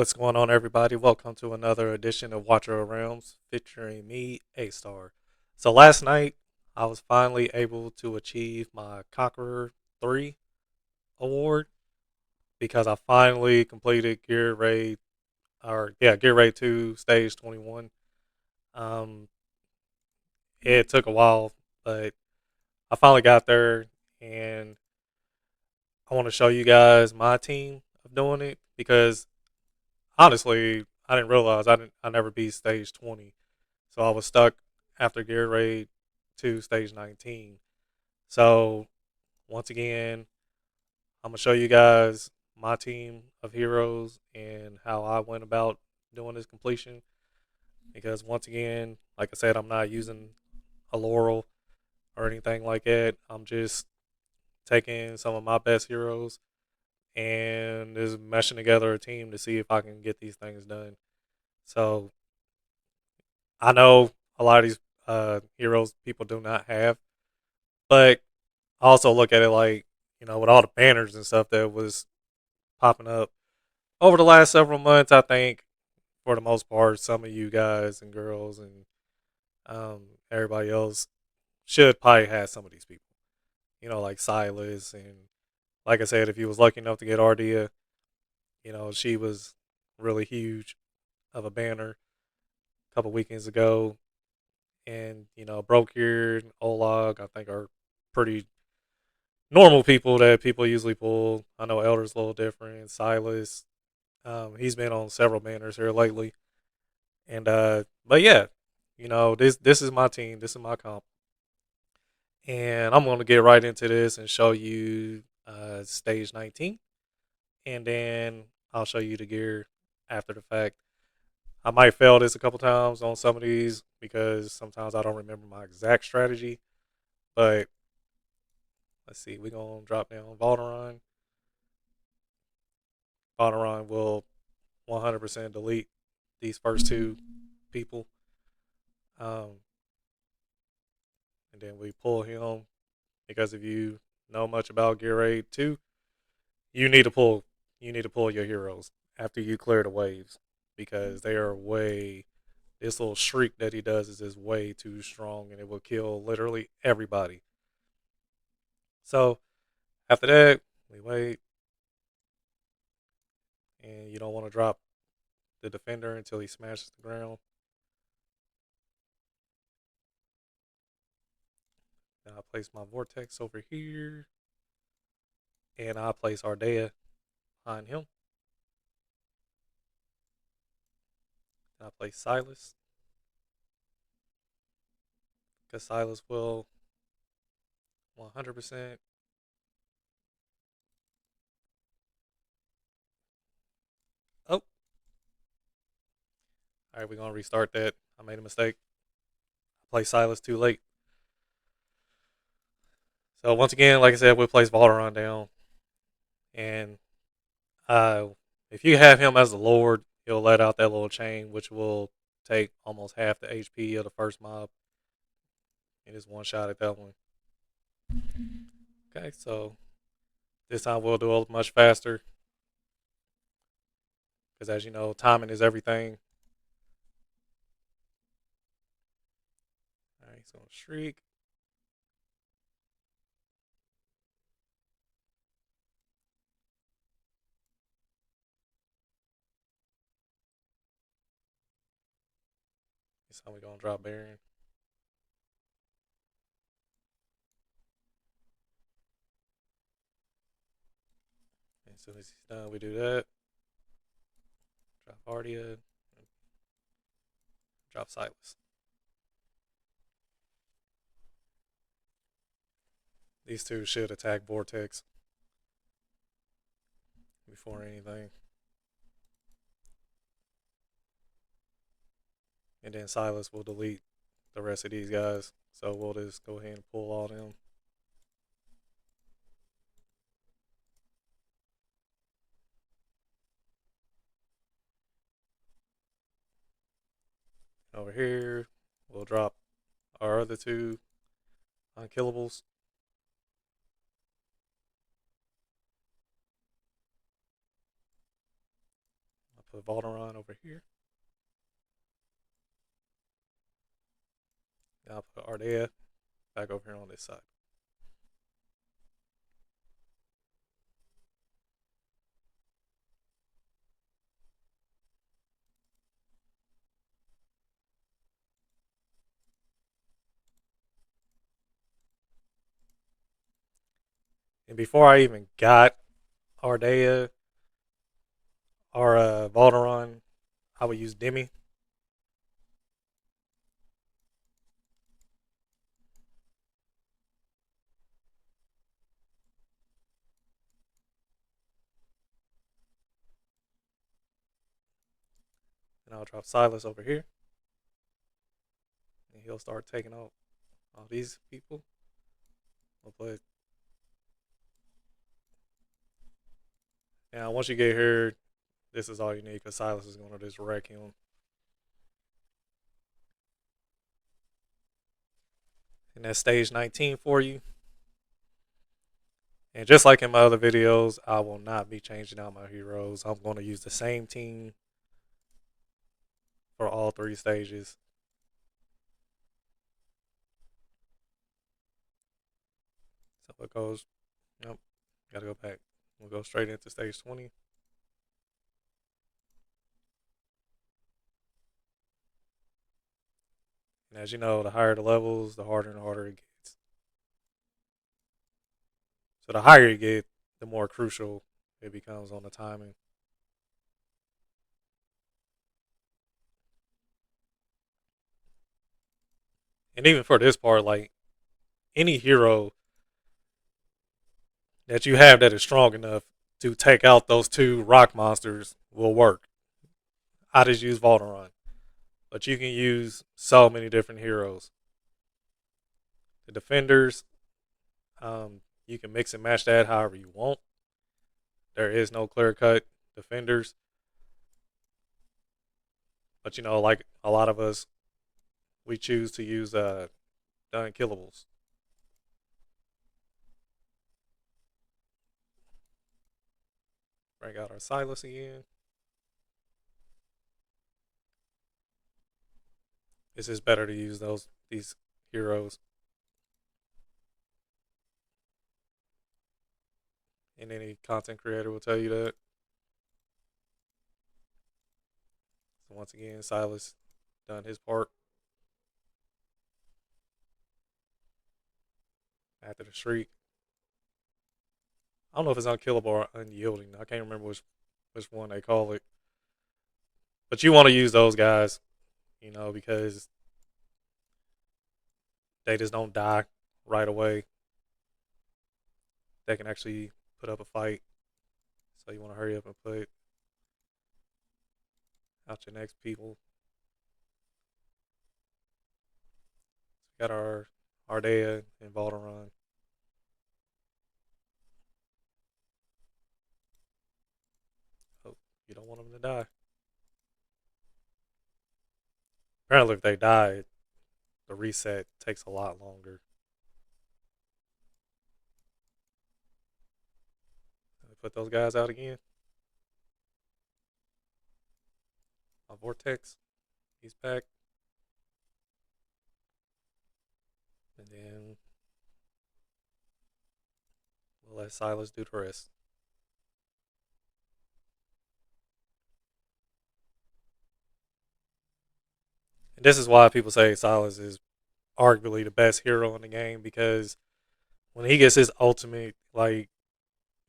What's going on, everybody? Welcome to another edition of Watcher of Realms featuring me, A Star. So, last night I was finally able to achieve my Conqueror 3 award because I finally completed Gear Raid 2 Stage 21. Um, it took a while, but I finally got there, and I want to show you guys my team of doing it because honestly, I didn't realize I never beat Stage 20. So I was stuck after Gear Raid 2 Stage 19. So once again, I'm gonna show you guys my team of heroes and how I went about doing this completion. Because once again, like I said, I'm not using a Laurel or anything like that. I'm just taking some of my best heroes and just meshing together a team to see if I can get these things done. So I know a lot of these heroes people do not have, but I also look at it like, with all the banners and stuff that was popping up over the last several months, I think for the most part, some of you guys and girls and everybody else should probably have some of these people. Like Silas and like I said, if you was lucky enough to get Ardea, she was really huge of a banner a couple weekends ago. And, Brokir and Olag, I think are pretty normal people that people usually pull. I know Elder's a little different. Silas, he's been on several banners here lately, and but yeah, this is my team. This is my comp, and I'm gonna get right into this and show you stage 19, and then I'll show you the gear after the fact. I might fail this a couple times on some of these because sometimes I don't remember my exact strategy, but let's see. We're gonna drop down Valderon. Valderon will 100% delete these first two people. Um, and then we pull him because if you know much about Gear Raid 2, you need to pull your heroes after you clear the waves because they are way this little shriek that he does is just way too strong and it will kill literally everybody. So after that, we wait and you don't want to drop the defender until he smashes the ground. Then I place my vortex over here and I place Ardea behind him. Then I place Silas because Silas will 100%. Oh, all right, we're gonna restart that. I made a mistake. I placed Silas too late. So once again, like I said, we'll place Valderon down, and uh, if you have him as the Lord, he'll let out that little chain, which will take almost half the HP of the first mob. It is one shot at that one. Okay, so this time we'll do it much faster because, as you know, timing is everything. All right, so Shriek. This time we're gonna drop Baron. And as soon as he's done, we do that. Drop Ardia. Drop Silas. These two should attack Vortex before anything. And then Silas will delete the rest of these guys. So we'll just go ahead and pull all them. Over here, we'll drop our other two unkillables. I'll put Valderon over here. Now I'll put Ardea back over here on this side. And before I even got Ardea or Valderon, I would use Demi. And I'll drop Silas over here. And he'll start taking out all these people. I'll put. Now, once you get here, this is all you need because Silas is going to just wreck him. And that's stage 19 for you. And just like in my other videos, I will not be changing out my heroes. I'm going to use the same team for all 3 stages. So it goes, nope, gotta go back. We'll go straight into stage 20. And as you know, the higher the levels, the harder and harder it gets. So the higher you get, the more crucial it becomes on the timing. And even for this part, like any hero that you have that is strong enough to take out those 2 rock monsters will work. I just use Valderon. But you can use so many different heroes. The defenders, you can mix and match that however you want. There is no clear cut defenders. But you know, like a lot of us, we choose to use unkillables. Bring out our Silas again. It's just better to use these heroes. And any content creator will tell you that. So once again, Silas done his part. After the streak. I don't know if it's unkillable or unyielding. I can't remember which one they call it. But you want to use those guys, you know, because they just don't die right away. They can actually put up a fight. So you want to hurry up and put out your next people. So we got our Ardea and Valderon. Oh, you don't want them to die. Apparently, if they die, the reset takes a lot longer. Put those guys out again. My Vortex, he's back. And then we'll let Silas do the rest. And this is why people say Silas is arguably the best hero in the game because when he gets his ultimate, like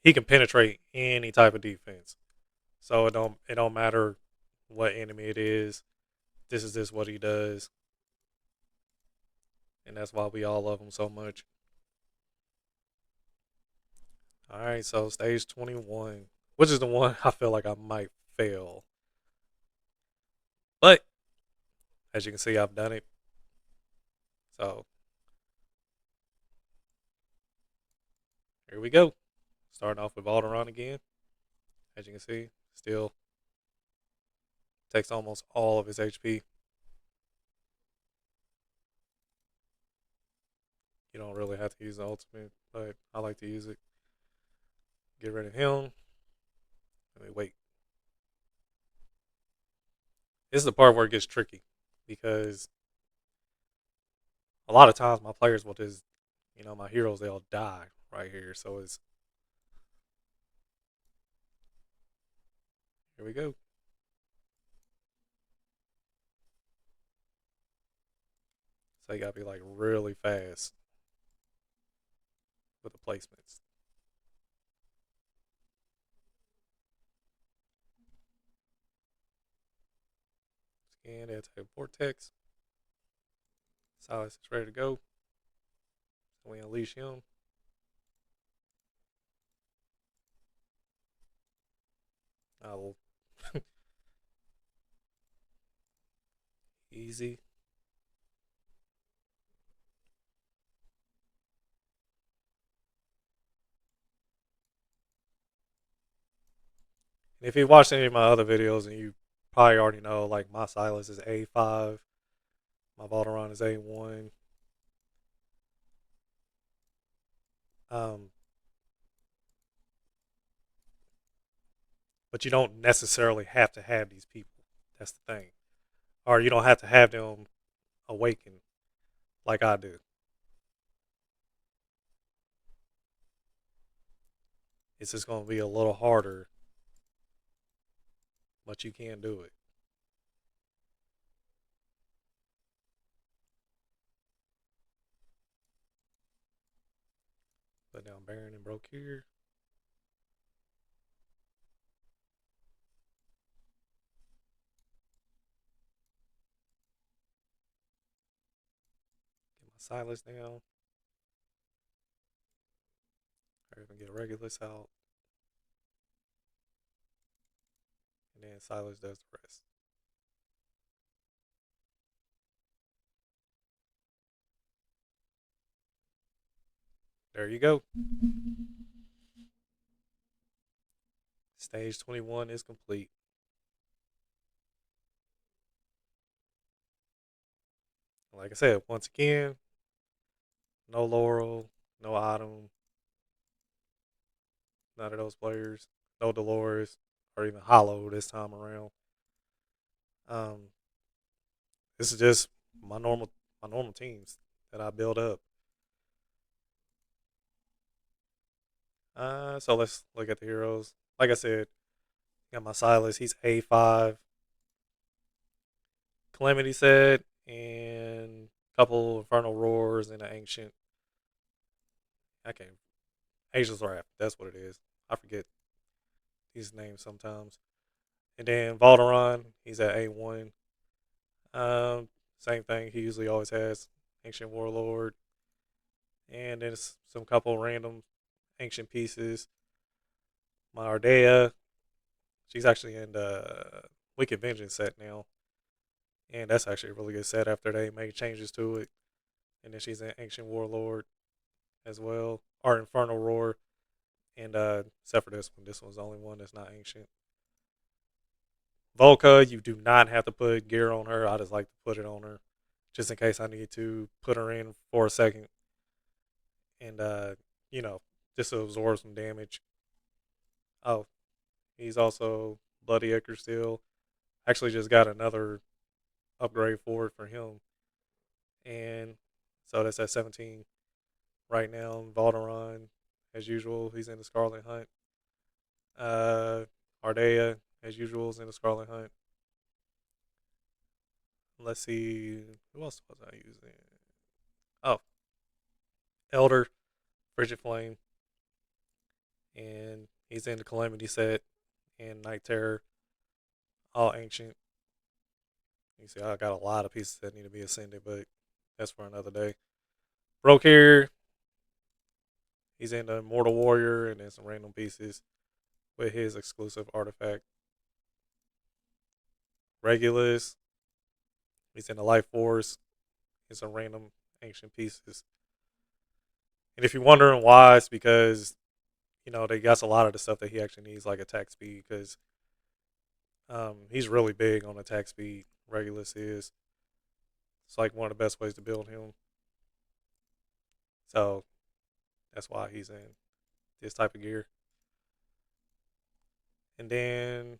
he can penetrate any type of defense. So it don't matter what enemy it is. This is just what he does, and that's why we all love him so much. All right, so stage 21, which is the one I feel like I might fail, but as you can see, I've done it. So here we go. Starting off with Alderaan again. As you can see, still takes almost all of his HP. You don't really have to use the ultimate, but I like to use it. Get rid of him. Let me wait. This is the part where it gets tricky because a lot of times my players will just, my heroes, they'll die right here. So it's, here we go. So you gotta be like really fast with the placements. Scan, anti vortex. Silas is ready to go. So we unleash him. Oh, easy. And if you watched any of my other videos, and you probably already know, like my Silas is A5, my Valderon is A1. Um, but you don't necessarily have to have these people. That's the thing. Or you don't have to have them awaken like I do. It's just going to be a little harder, but you can do it. Put down Baron and broke here. Get my Silas down. Or even get a Regulus out. And then Silas does the rest. There you go. Stage 21 is complete. Like I said, once again, no Laurel, no Autumn, none of those players, no Dolores, or even Hollow this time around. Um, this is just my normal teams that I build up. So let's look at the heroes. Like I said, got my Silas. He's A5. Calamity set and a couple Infernal Roars and an Ancient. I can't. Ancient's Wrath. That's what it is. I forget these names sometimes. And then Valderon, he's at A1. Um, Same thing. He usually always has Ancient Warlord. And then some couple random ancient pieces. My Ardea, she's actually in the Wicked Vengeance set now. And that's actually a really good set after they made changes to it. And then she's an Ancient Warlord as well. Or Infernal Roar. And except for this one's the only one that's not ancient. Volca, you do not have to put gear on her. I just like to put it on her just in case I need to put her in for a second and you know, just to absorb some damage. Oh, he's also Bloody Acre still. Actually, just got another upgrade for it for him, and so that's at 17 right now. Valderon, as usual, he's in the Scarlet Hunt. Uh, Ardea, as usual, is in the Scarlet Hunt. Let's see, who else was I using? Oh, Elder, Frigid Flame, and he's in the Calamity set and Night Terror, all ancient. You see, I got a lot of pieces that need to be ascended, but that's for another day. Broke here, he's in the Immortal Warrior and then some random pieces with his exclusive artifact. Regulus, he's in the Life Force and some random ancient pieces. And if you're wondering why, it's because they got a lot of the stuff that he actually needs, like attack speed, because he's really big on attack speed. Regulus is. It's like one of the best ways to build him. So that's why he's in this type of gear. And then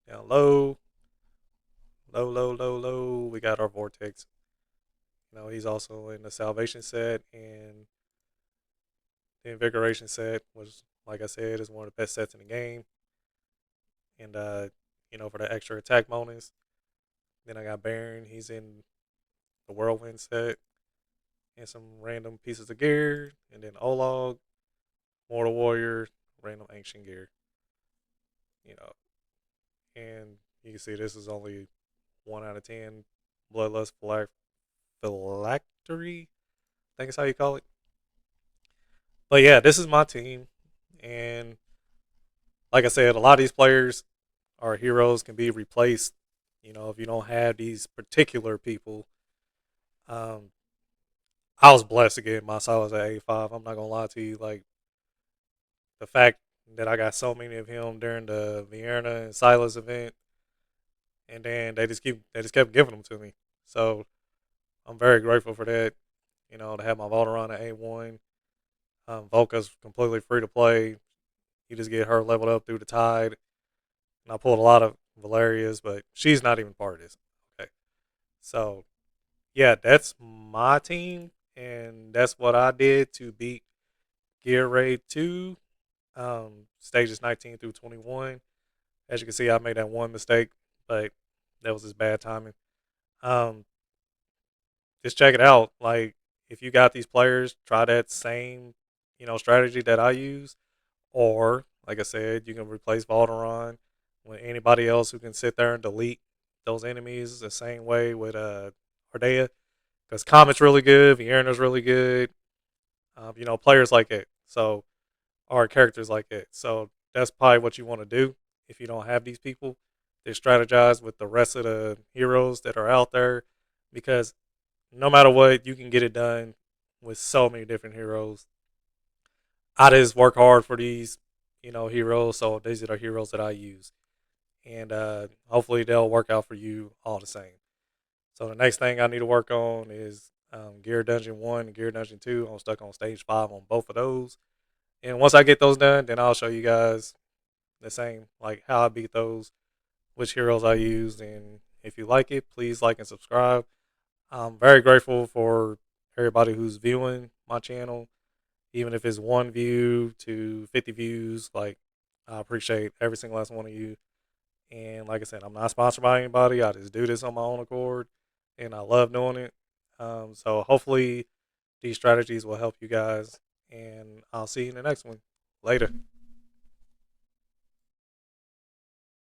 down low, Low. We got our Vortex. He's also in the Salvation set and the Invigoration set, which, like I said, is one of the best sets in the game. And for the extra attack bonus. Then I got Baron. He's in the Whirlwind set and some random pieces of gear. And then Olog, Mortal Warrior, random ancient gear. You know, and you can see this is only 1 out of 10 Bloodlust Phylactery. I think is how you call it. But yeah, this is my team, and like I said, a lot of these players are heroes can be replaced. If you don't have these particular people. Um, I was blessed to get my silos at 85. I'm not gonna lie to you. Like the fact that I got so many of him during the Vienna and Silas event, and then they just kept giving them to me. So I'm very grateful for that. To have my Voltron at A1. Volka's completely free to play. You just get her leveled up through the tide. And I pulled a lot of Valerias, but she's not even part of this. Okay. So yeah, that's my team, and that's what I did to beat Gear Raid 2, stages 19 through 21. As you can see, I made that one mistake, but that was just bad timing. Um, just check it out. Like, if you got these players, try that same, strategy that I use, or like I said, you can replace Valderon with anybody else who can sit there and delete those enemies the same way with Ardea. Because Comet's really good, Vierna's really good. Players like it. So are characters like it. So that's probably what you want to do if you don't have these people. They strategize with the rest of the heroes that are out there because no matter what, you can get it done with so many different heroes. I just work hard for these, heroes. So these are the heroes that I use, and hopefully they'll work out for you all the same. So the next thing I need to work on is Gear Dungeon 1 and Gear Dungeon 2. I'm stuck on stage 5 on both of those. And once I get those done, then I'll show you guys the same, like how I beat those, which heroes I used. And if you like it, please like and subscribe. I'm very grateful for everybody who's viewing my channel, even if it's 1 view to 50 views. Like, I appreciate every single last one of you. And like I said, I'm not sponsored by anybody. I just do this on my own accord, and I love doing it. So hopefully these strategies will help you guys, and I'll see you in the next one. Later.